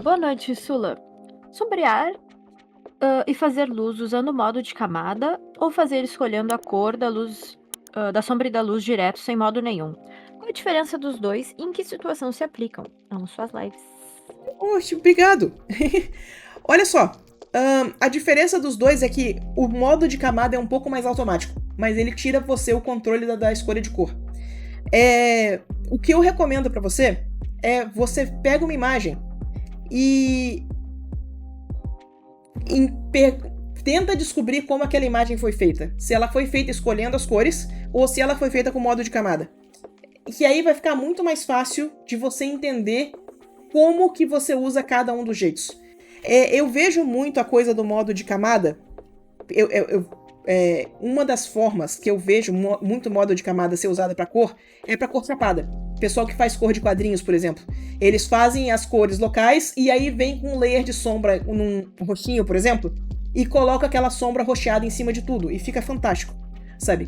Boa noite, Sula. Sombrear, e fazer luz usando o modo de camada ou fazer escolhendo a cor da luz, da sombra e da luz direto sem modo nenhum? Qual a diferença dos dois e em que situação se aplicam? Amo suas lives. Oxe, obrigado. Olha só, a diferença dos dois é que o modo de camada é um pouco mais automático, mas ele tira você o controle da escolha de cor. O que eu recomendo pra você é você pega uma imagem e, e tenta descobrir como aquela imagem foi feita. Se ela foi feita escolhendo as cores ou se ela foi feita com modo de camada. E aí vai ficar muito mais fácil de você entender como que você usa cada um dos jeitos. Eu vejo muito a coisa do modo de camada. Uma das formas que eu vejo muito modo de camada ser usada para cor é para cor chapada. Pessoal que faz cor de quadrinhos, por exemplo. Eles fazem as cores locais e aí vem com um layer de sombra num roxinho, por exemplo, e coloca aquela sombra roxeada em cima de tudo. E fica fantástico, sabe?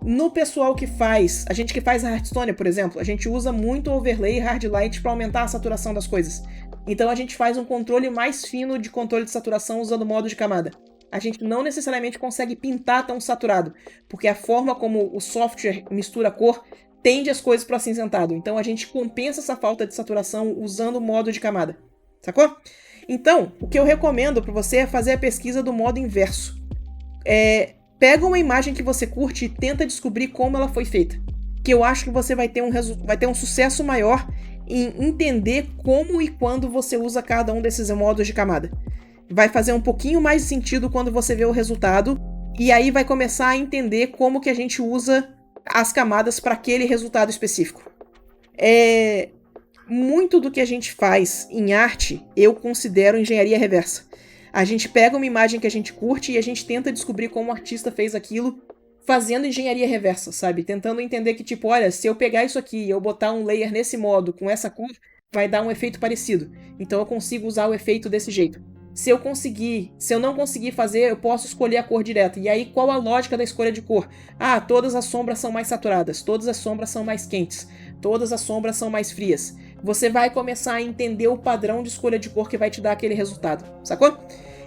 No pessoal que faz, a gente que faz a Hearthstone, por exemplo, a gente usa muito overlay e hard light para aumentar a saturação das coisas. Então a gente faz um controle mais fino de controle de saturação usando o modo de camada. A gente não necessariamente consegue pintar tão saturado, porque a forma como o software mistura cor tende as coisas para acinzentado. Então a gente compensa essa falta de saturação usando o modo de camada. Sacou? Então, o que eu recomendo para você é fazer a pesquisa do modo inverso. Pega uma imagem que você curte e tenta descobrir como ela foi feita. Que eu acho que você vai ter um sucesso maior em entender como e quando você usa cada um desses modos de camada. Vai fazer um pouquinho mais sentido quando você vê o resultado, e aí vai começar a entender como que a gente usa as camadas para aquele resultado específico. Muito do que a gente faz em arte, eu considero engenharia reversa. A gente pega uma imagem que a gente curte e a gente tenta descobrir como o artista fez aquilo fazendo engenharia reversa, sabe? Tentando entender que, tipo, olha, se eu pegar isso aqui e eu botar um layer nesse modo, com essa cor, vai dar um efeito parecido. Então eu consigo usar o efeito desse jeito. Se eu não conseguir fazer, eu posso escolher a cor direta. E aí, qual a lógica da escolha de cor? Ah, todas as sombras são mais saturadas, todas as sombras são mais quentes, todas as sombras são mais frias. Você vai começar a entender o padrão de escolha de cor que vai te dar aquele resultado, sacou?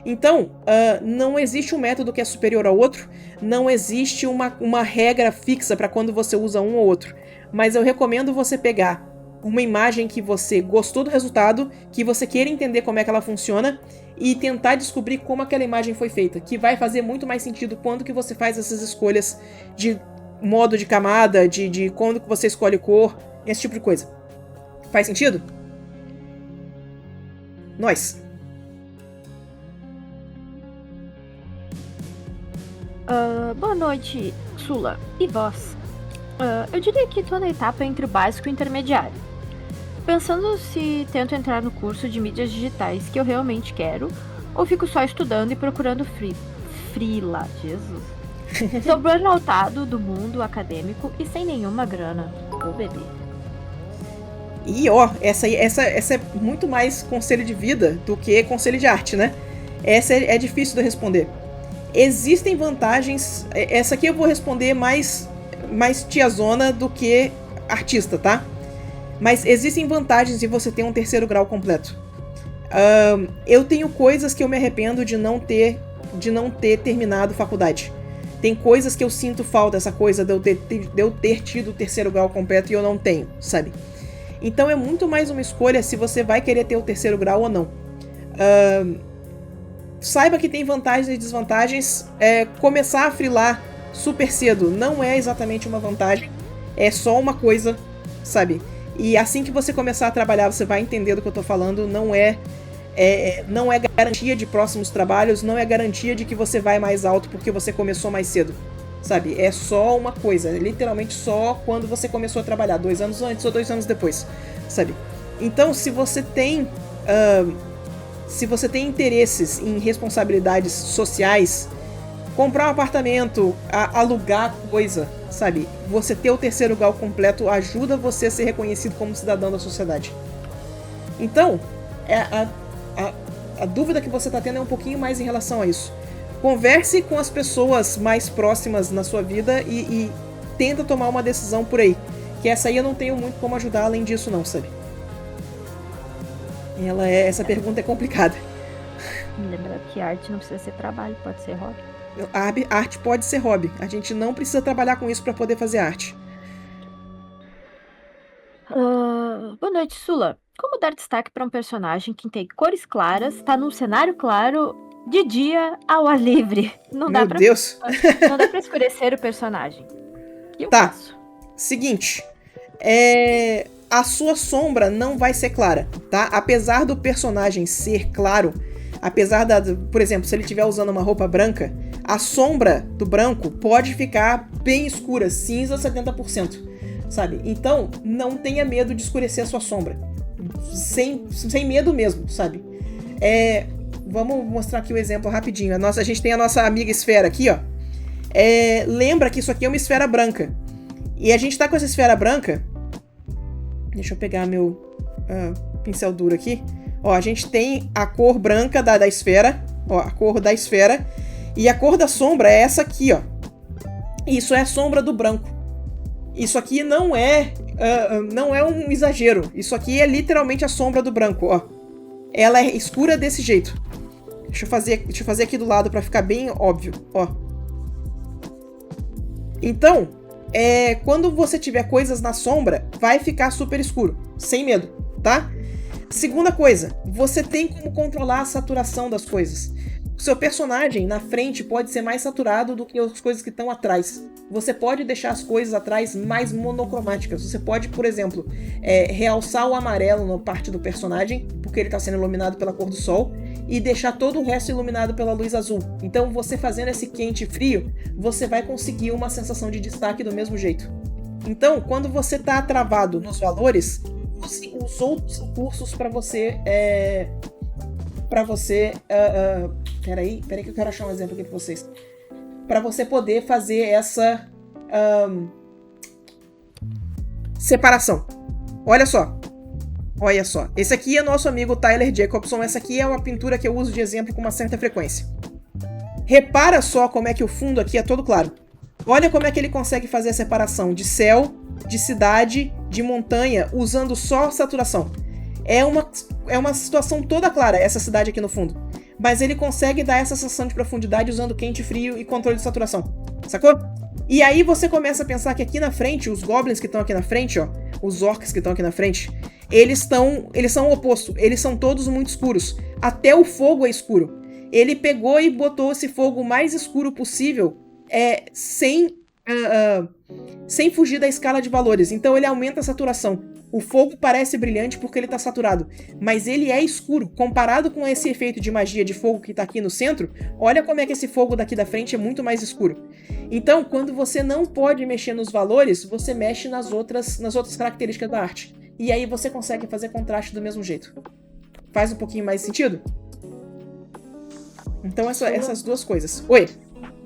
Então, não existe um método que é superior ao outro, não existe uma regra fixa para quando você usa um ou outro. Mas eu recomendo você pegar uma imagem que você gostou do resultado, que você queira entender como é que ela funciona e tentar descobrir como aquela imagem foi feita, que vai fazer muito mais sentido quando que você faz essas escolhas de modo de camada, de quando que você escolhe cor, esse tipo de coisa. Faz sentido? Nós. Boa noite, Sula. E vós? Eu diria que tô na etapa entre o básico e o intermediário. Pensando se tento entrar no curso de mídias digitais que eu realmente quero, ou fico só estudando e procurando freela, Jesus. Tô burnoutado do mundo acadêmico e sem nenhuma grana. Ô bebê. E ó, essa é muito mais conselho de vida do que conselho de arte, né? Essa é difícil de responder. Existem vantagens. Essa aqui eu vou responder mais tiazona do que artista, tá? Mas existem vantagens em você ter um terceiro grau completo. Eu tenho coisas que eu me arrependo de não ter terminado faculdade. Tem coisas que eu sinto falta, essa coisa de eu ter tido o terceiro grau completo e eu não tenho, sabe? Então é muito mais uma escolha se você vai querer ter o terceiro grau ou não. Saiba que tem vantagens e desvantagens. Começar a freelar super cedo não é exatamente uma vantagem. É só uma coisa, sabe? E assim que você começar a trabalhar, você vai entender do que eu tô falando. Não é garantia de próximos trabalhos, não é garantia de que você vai mais alto porque você começou mais cedo, sabe? É só uma coisa, é literalmente só quando você começou a trabalhar, 2 anos antes ou 2 anos depois, sabe? Então, se você tem interesses em responsabilidades sociais, comprar um apartamento, alugar coisa, sabe? Você ter o terceiro grau completo ajuda você a ser reconhecido como cidadão da sociedade. Então, a dúvida que você está tendo é um pouquinho mais em relação a isso. Converse com as pessoas mais próximas na sua vida e tenta tomar uma decisão por aí. Que essa aí eu não tenho muito como ajudar além disso não, sabe? Essa pergunta é complicada. Lembrando que arte não precisa ser trabalho, pode ser hobby. A arte pode ser hobby. A gente não precisa trabalhar com isso pra poder fazer arte. Boa noite, Sula. Como dar destaque para um personagem que tem cores claras, tá num cenário claro, de dia, ao ar livre? Não Meu Deus. Não dá pra escurecer o personagem. O que eu Tá. faço? Seguinte. A sua sombra não vai ser clara, tá? Apesar do personagem ser claro, por exemplo, se ele estiver usando uma roupa branca, a sombra do branco pode ficar bem escura, cinza 70%, sabe? Então, não tenha medo de escurecer a sua sombra. Sem medo mesmo, sabe? Vamos mostrar aqui o exemplo rapidinho. A gente tem a nossa amiga esfera aqui, ó. Lembra que isso aqui é uma esfera branca. E a gente tá com essa esfera branca. Deixa eu pegar meu pincel duro aqui. Ó, a gente tem a cor branca da esfera. Ó, a cor da esfera. E a cor da sombra é essa aqui, ó. Isso é a sombra do branco. Isso aqui não é um exagero. Isso aqui é literalmente a sombra do branco, ó. Ela é escura desse jeito. Deixa eu fazer aqui do lado pra ficar bem óbvio, ó. Então, quando você tiver coisas na sombra, vai ficar super escuro, sem medo, tá? Segunda coisa, você tem como controlar a saturação das coisas. O seu personagem na frente pode ser mais saturado do que as coisas que estão atrás. Você pode deixar as coisas atrás mais monocromáticas. Você pode, por exemplo, realçar o amarelo na parte do personagem, porque ele está sendo iluminado pela cor do sol, e deixar todo o resto iluminado pela luz azul. Então, você fazendo esse quente e frio, você vai conseguir uma sensação de destaque do mesmo jeito. Então, quando você está travado nos valores, use os outros recursos para você... Peraí que eu quero achar um exemplo aqui pra vocês. Pra você poder fazer essa separação. Olha só. Esse aqui é nosso amigo Tyler Jacobson. Essa aqui é uma pintura que eu uso de exemplo com uma certa frequência. Repara só como é que o fundo aqui é todo claro. Olha como é que ele consegue fazer a separação de céu, de cidade, de montanha, usando só saturação. É uma situação toda clara, essa cidade aqui no fundo. Mas ele consegue dar essa sensação de profundidade usando quente, frio e controle de saturação. Sacou? E aí você começa a pensar que aqui na frente, os goblins que estão aqui na frente, ó, os orcs que estão aqui na frente, eles são o oposto. Eles são todos muito escuros. Até o fogo é escuro. Ele pegou e botou esse fogo mais escuro possível, sem fugir da escala de valores. Então ele aumenta a saturação. O fogo parece brilhante porque ele tá saturado, mas ele é escuro. Comparado com esse efeito de magia de fogo que tá aqui no centro, olha como é que esse fogo daqui da frente é muito mais escuro. Então, quando você não pode mexer nos valores, você mexe nas outras características da arte. E aí você consegue fazer contraste do mesmo jeito. Faz um pouquinho mais sentido? Então, essas duas coisas. Oi!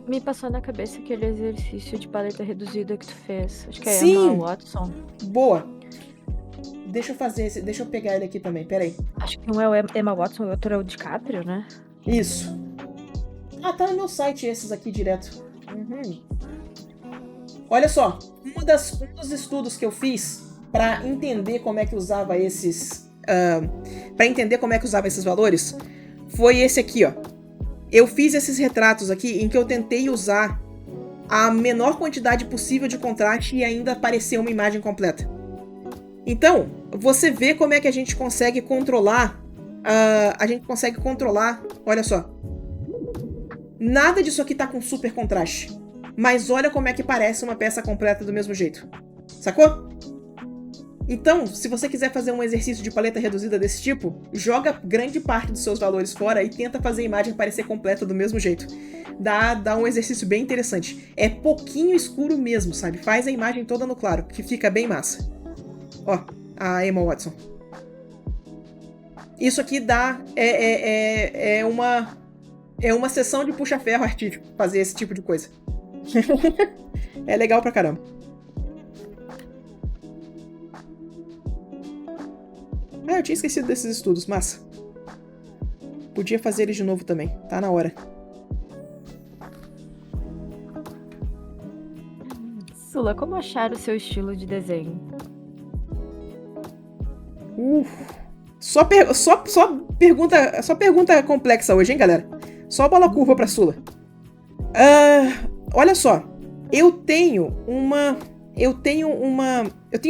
Me passou na cabeça aquele exercício de paleta reduzida que tu fez. Acho que é Sim. Emma Watson. Boa! Deixa eu pegar ele aqui também, peraí. Acho que um é o Emma Watson e o outro é o DiCaprio, né? Isso. Ah, tá no meu site esses aqui direto. Uhum. Olha só, um dos estudos que eu fiz pra entender como é que usava esses valores foi esse aqui, ó. Eu fiz esses retratos aqui em que eu tentei usar a menor quantidade possível de contraste e ainda parecer uma imagem completa. Então, você vê como é que a gente consegue controlar. Olha só. Nada disso aqui tá com super contraste. Mas olha como é que parece uma peça completa do mesmo jeito. Sacou? Então, se você quiser fazer um exercício de paleta reduzida desse tipo, joga grande parte dos seus valores fora e tenta fazer a imagem parecer completa do mesmo jeito. Dá um exercício bem interessante. É pouquinho escuro mesmo, sabe? Faz a imagem toda no claro, que fica bem massa. Ó, a Emma Watson. Isso aqui é uma sessão de puxa-ferro artístico, fazer esse tipo de coisa. É legal pra caramba. Eu tinha esquecido desses estudos, massa. Podia fazer eles de novo também, tá na hora. Sula, como achar o seu estilo de desenho? Só pergunta complexa hoje, hein, galera? Só bola curva pra Sula. Olha só. Eu tenho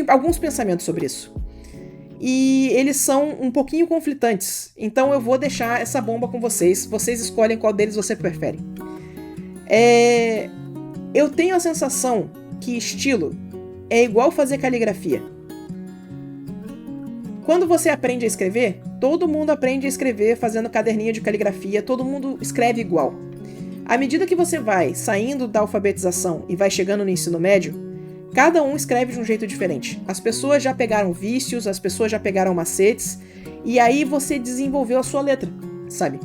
alguns pensamentos sobre isso. E eles são um pouquinho conflitantes. Então eu vou deixar essa bomba com vocês. Vocês escolhem qual deles você prefere. Eu tenho a sensação que estilo é igual fazer caligrafia. Quando você aprende a escrever, todo mundo aprende a escrever fazendo caderninho de caligrafia, todo mundo escreve igual. À medida que você vai saindo da alfabetização e vai chegando no ensino médio, cada um escreve de um jeito diferente. As pessoas já pegaram vícios, as pessoas já pegaram macetes, e aí você desenvolveu a sua letra, sabe?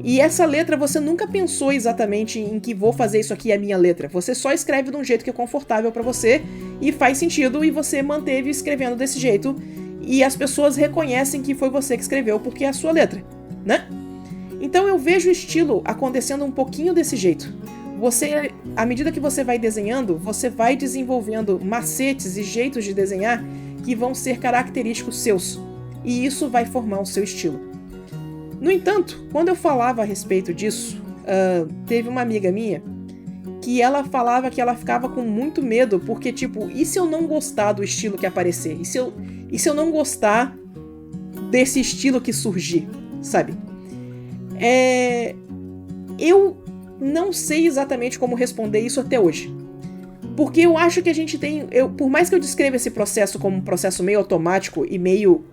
E essa letra você nunca pensou exatamente em que vou fazer isso aqui é a minha letra. Você só escreve de um jeito que é confortável pra você e faz sentido, e você manteve escrevendo desse jeito. E as pessoas reconhecem que foi você que escreveu porque é a sua letra, né? Então eu vejo o estilo acontecendo um pouquinho desse jeito. À medida que você vai desenhando, você vai desenvolvendo macetes e jeitos de desenhar que vão ser característicos seus. E isso vai formar o seu estilo. No entanto, quando eu falava a respeito disso, teve uma amiga minha que ela falava que ela ficava com muito medo, porque tipo, e se eu não gostar do estilo que aparecer? E se eu não gostar desse estilo que surgir, sabe? Eu não sei exatamente como responder isso até hoje. Porque eu acho que a gente tem... por mais que eu descreva esse processo como um processo meio automático e meio...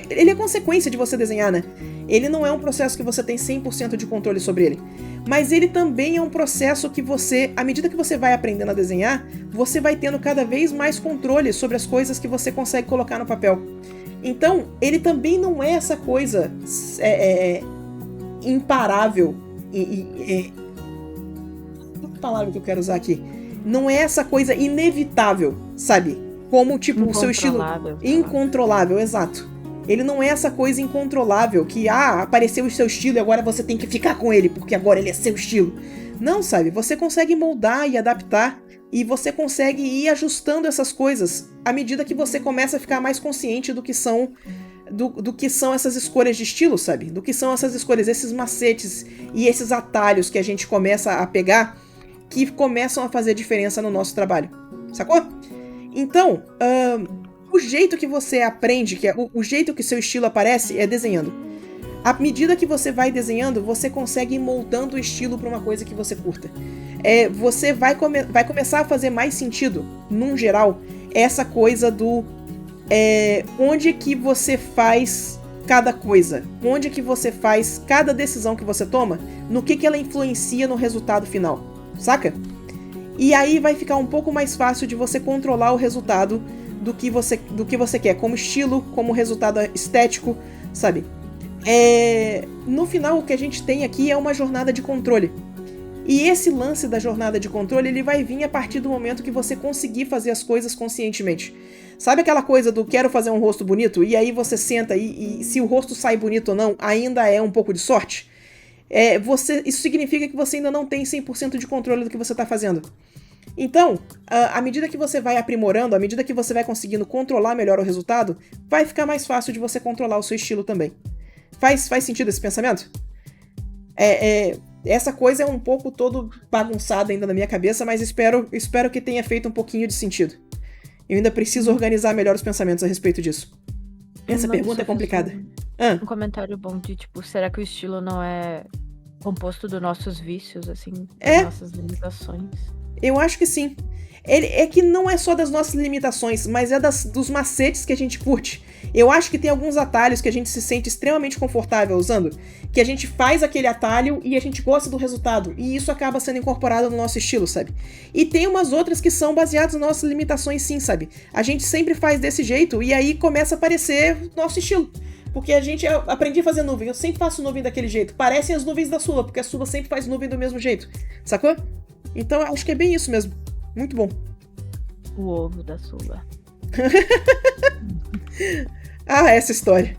ele é consequência de você desenhar, né? Ele não é um processo que você tem 100% de controle sobre ele. Mas ele também é um processo que você, à medida que você vai aprendendo a desenhar, você vai tendo cada vez mais controle sobre as coisas que você consegue colocar no papel. Então, ele também não é essa coisa imparável. Qual palavra que eu quero usar aqui? Não é essa coisa inevitável, sabe? Como, tipo, o seu estilo... Incontrolável, exato. Ele não é essa coisa incontrolável que, apareceu o seu estilo e agora você tem que ficar com ele, porque agora ele é seu estilo. Não, sabe? Você consegue moldar e adaptar, e você consegue ir ajustando essas coisas à medida que você começa a ficar mais consciente do que são essas escolhas de estilo, sabe? Do que são essas escolhas, esses macetes e esses atalhos que a gente começa a pegar, que começam a fazer diferença no nosso trabalho. Sacou? Então, o jeito que você aprende, o jeito que seu estilo aparece é desenhando. À medida que você vai desenhando, você consegue ir moldando o estilo para uma coisa que você curta. Você vai começar a fazer mais sentido, num geral, essa coisa do... onde que você faz cada coisa? Onde que você faz cada decisão que você toma? No que ela influencia no resultado final? Saca? E aí vai ficar um pouco mais fácil de você controlar o resultado do que você quer, como estilo, como resultado estético, sabe? No final, o que a gente tem aqui é uma jornada de controle. E esse lance da jornada de controle, ele vai vir a partir do momento que você conseguir fazer as coisas conscientemente. Sabe aquela coisa do quero fazer um rosto bonito? E aí você senta e se o rosto sai bonito ou não, ainda é um pouco de sorte? Isso significa que você ainda não tem 100% de controle do que você está fazendo. Então, à medida que você vai aprimorando, à medida que você vai conseguindo controlar melhor o resultado, vai ficar mais fácil de você controlar o seu estilo também. Faz sentido esse pensamento? Essa coisa é um pouco todo bagunçada ainda na minha cabeça, mas espero que tenha feito um pouquinho de sentido. Eu ainda preciso organizar melhor os pensamentos a respeito disso. Essa pergunta é complicada. Um comentário bom de, tipo, será que o estilo não é composto dos nossos vícios, assim, das nossas limitações? Eu acho que sim. É que não é só das nossas limitações, mas dos macetes que a gente curte. Eu acho que tem alguns atalhos que a gente se sente extremamente confortável usando, que a gente faz aquele atalho e a gente gosta do resultado, e isso acaba sendo incorporado no nosso estilo, sabe? E tem umas outras que são baseadas nas nossas limitações sim, sabe? A gente sempre faz desse jeito e aí começa a aparecer nosso estilo. Porque eu aprendi a fazer nuvem, eu sempre faço nuvem daquele jeito. Parecem as nuvens da Sula, porque a Sula sempre faz nuvem do mesmo jeito, sacou? Então acho que é bem isso mesmo. Muito bom. O ovo da Sula. Essa história.